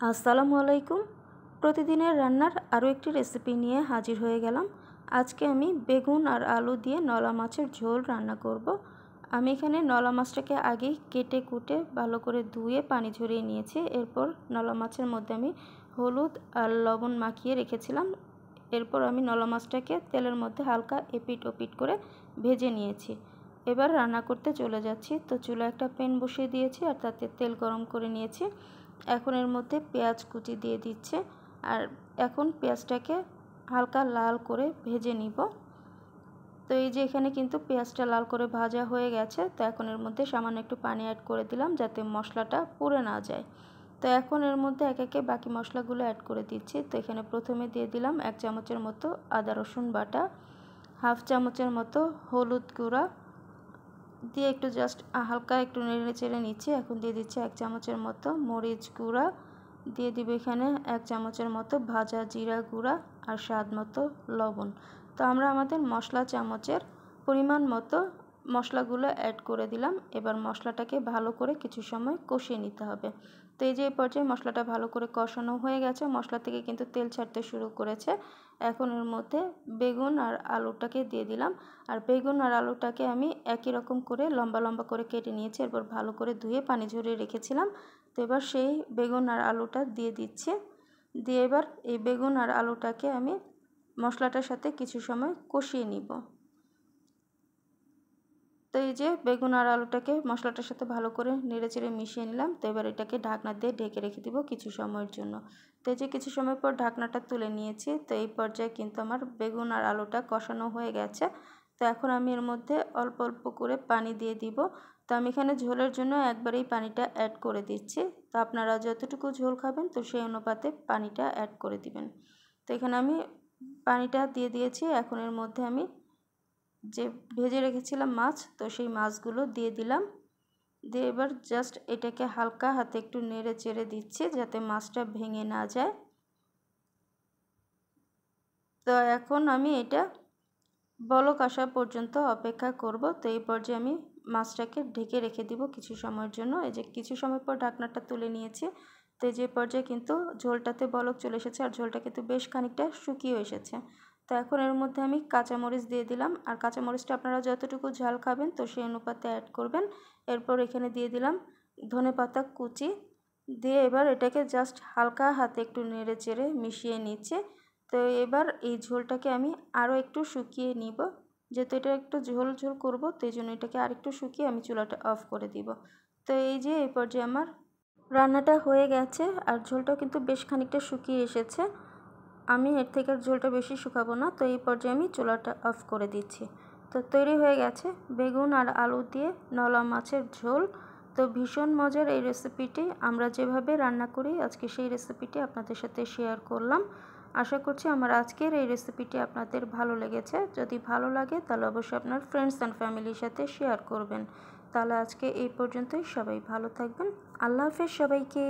আসসালামু আলাইকুম। প্রতিদিনের রান্নার আরও একটি রেসিপি নিয়ে হাজির হয়ে গেলাম। আজকে আমি বেগুন আর আলু দিয়ে নলা মাছের ঝোল রান্না করব। আমি এখানে নলা মাছটাকে আগেই কেটে কুটে ভালো করে ধুয়ে পানি ঝরিয়ে নিয়েছি। এরপর নলা মাছের মধ্যে আমি হলুদ আর লবণ মাখিয়ে রেখেছিলাম। এরপর আমি নলা মাছটাকে তেলের মধ্যে হালকা এপিট ওপিট করে ভেজে নিয়েছি। এবার রান্না করতে চলে যাচ্ছি। তো চুলায় একটা প্যান বসিয়ে দিয়েছি আর তাতে তেল গরম করে নিয়েছি। এখন এর মধ্যে পেঁয়াজ কুচি দিয়ে দিচ্ছে আর এখন পেঁয়াজটাকে হালকা লাল করে ভেজে নিব। তো এই যে এখানে কিন্তু পেঁয়াজটা লাল করে ভাজা হয়ে গেছে। তো এখন এর মধ্যে সামান্য একটু পানি অ্যাড করে দিলাম যাতে মশলাটা পুড়ে না যায়। তো এখন এর মধ্যে একে একে বাকি মশলাগুলো অ্যাড করে দিচ্ছি। তো এখানে প্রথমে দিয়ে দিলাম 1 চামচের মতো আদা রসুন বাটা, হাফ চামচের মতো হলুদ গুঁড়া দিয়ে একটু জাস্ট হালকা একটু নেড়ে চেড়ে নিচ্ছি। এখন দিয়ে দিচ্ছি 1 চামচের মতো মরিচ গুঁড়া, দিয়ে দিব এখানে 1 চামচের মতো ভাজা জিরা গুঁড়া আর স্বাদ মতো লবণ। তো আমরা আমাদের মশলা চামচের পরিমাণ মতো মশলাগুলো অ্যাড করে দিলাম। এবার মশলাটাকে ভালো করে কিছু সময় কষিয়ে নিতে হবে। তো এই যে এই পর্যায়ে মশলাটা ভালো করে কষানো হয়ে গেছে, মশলা থেকে কিন্তু তেল ছাড়তে শুরু করেছে। এখন এর মধ্যে বেগুন আর আলুটাকে দিয়ে দিলাম। আর বেগুন আর আলুটাকে আমি একই রকম করে লম্বা লম্বা করে কেটে নিয়েছি। এরপর ভালো করে ধুয়ে পানি ঝরিয়ে রেখেছিলাম। তো এবার সেই বেগুন আর আলুটা দিয়ে দিচ্ছি। দিয়ে এবার এই বেগুন আর আলুটাকে আমি মশলাটার সাথে কিছু সময় কষিয়ে নিব। তো এই যে বেগুন আর আলুটাকে মশলাটার সাথে ভালো করে নেড়েচেড়ে মিশিয়ে নিলাম। তো এবার এটাকে ঢাকনা দিয়ে ঢেকে রেখে দিব কিছু সময়ের জন্য। তো এই যে কিছু সময় পর ঢাকনাটা তুলে নিয়েছি। তো এই পর্যায়ে কিন্তু আমার বেগুন আর আলুটা কষানো হয়ে গেছে। তো এখন আমি এর মধ্যে অল্প অল্প করে পানি দিয়ে দিব। তো আমি এখানে ঝোলের জন্য একবারেই পানিটা অ্যাড করে দিচ্ছি। তো আপনারা যতটুকু ঝোল খাবেন তো সেই অনুপাতে পানিটা অ্যাড করে দিবেন। তো এখানে আমি পানিটা দিয়ে দিয়েছি। এখন এর মধ্যে আমি যে ভেজে রেখেছিলাম মাছ, তো সেই মাছগুলো দিয়ে দিলাম। দিয়ে এবার জাস্ট এটাকে হালকা হাতে একটু নেড়ে চেড়ে দিচ্ছি যাতে মাছটা ভেঙে না যায়। তো এখন আমি এটা বলক আসা পর্যন্ত অপেক্ষা করব। তো এই পর্যায়ে আমি মাছটাকে ঢেকে রেখে দিব কিছু সময়ের জন্য। এই যে কিছু সময় পর ঢাকনাটা তুলে নিয়েছি। তো যে পর্যায়ে কিন্তু ঝোলটাতে বলক চলে এসেছে আর ঝোলটা কিন্তু বেশ খানিকটা শুকিয়ে এসেছে। তো এখন এর মধ্যে আমি কাঁচামরিচ দিয়ে দিলাম। আর কাঁচামরিচটা আপনারা যতটুকু ঝাল খাবেন তো সেই অনুপাতে অ্যাড করবেন। এরপর এখানে দিয়ে দিলাম ধনেপাতা কুচি, দিয়ে এবার এটাকে জাস্ট হালকা হাতে একটু নেড়ে চেড়ে মিশিয়ে নিচ্ছে। তো এবার এই ঝোলটাকে আমি আরও একটু শুকিয়ে নিব। যেহেতু এটা একটু ঝোল ঝোল করব, তো এই জন্য এটাকে আরেকটু শুকিয়ে আমি চুলাটা অফ করে দিব। তো এই যে এই পর্যায়ে আমার রান্নাটা হয়ে গেছে আর ঝোলটাও কিন্তু বেশ খানিকটা শুকিয়ে এসেছে। আমি এর থেকে আর ঝোলটা বেশি শুকাবো না। তো এই পর্যায়ে আমি চুলাটা অফ করে দিচ্ছি। তো তৈরি হয়ে গেছে বেগুন আর আলু দিয়ে নলা মাছের ঝোল। তো ভীষণ মজার এই রেসিপিটি আমরা যেভাবে রান্না করি আজকে সেই রেসিপিটি আপনাদের সাথে শেয়ার করলাম। আশা করছি আমার আজকের এই রেসিপিটি আপনাদের ভালো লেগেছে। যদি ভালো লাগে তাহলে অবশ্যই আপনার ফ্রেন্ডস অ্যান্ড ফ্যামিলির সাথে শেয়ার করবেন। তাহলে আজকে এই পর্যন্তই। সবাই ভালো থাকবেন। আল্লাহ হাফেজ সবাইকে।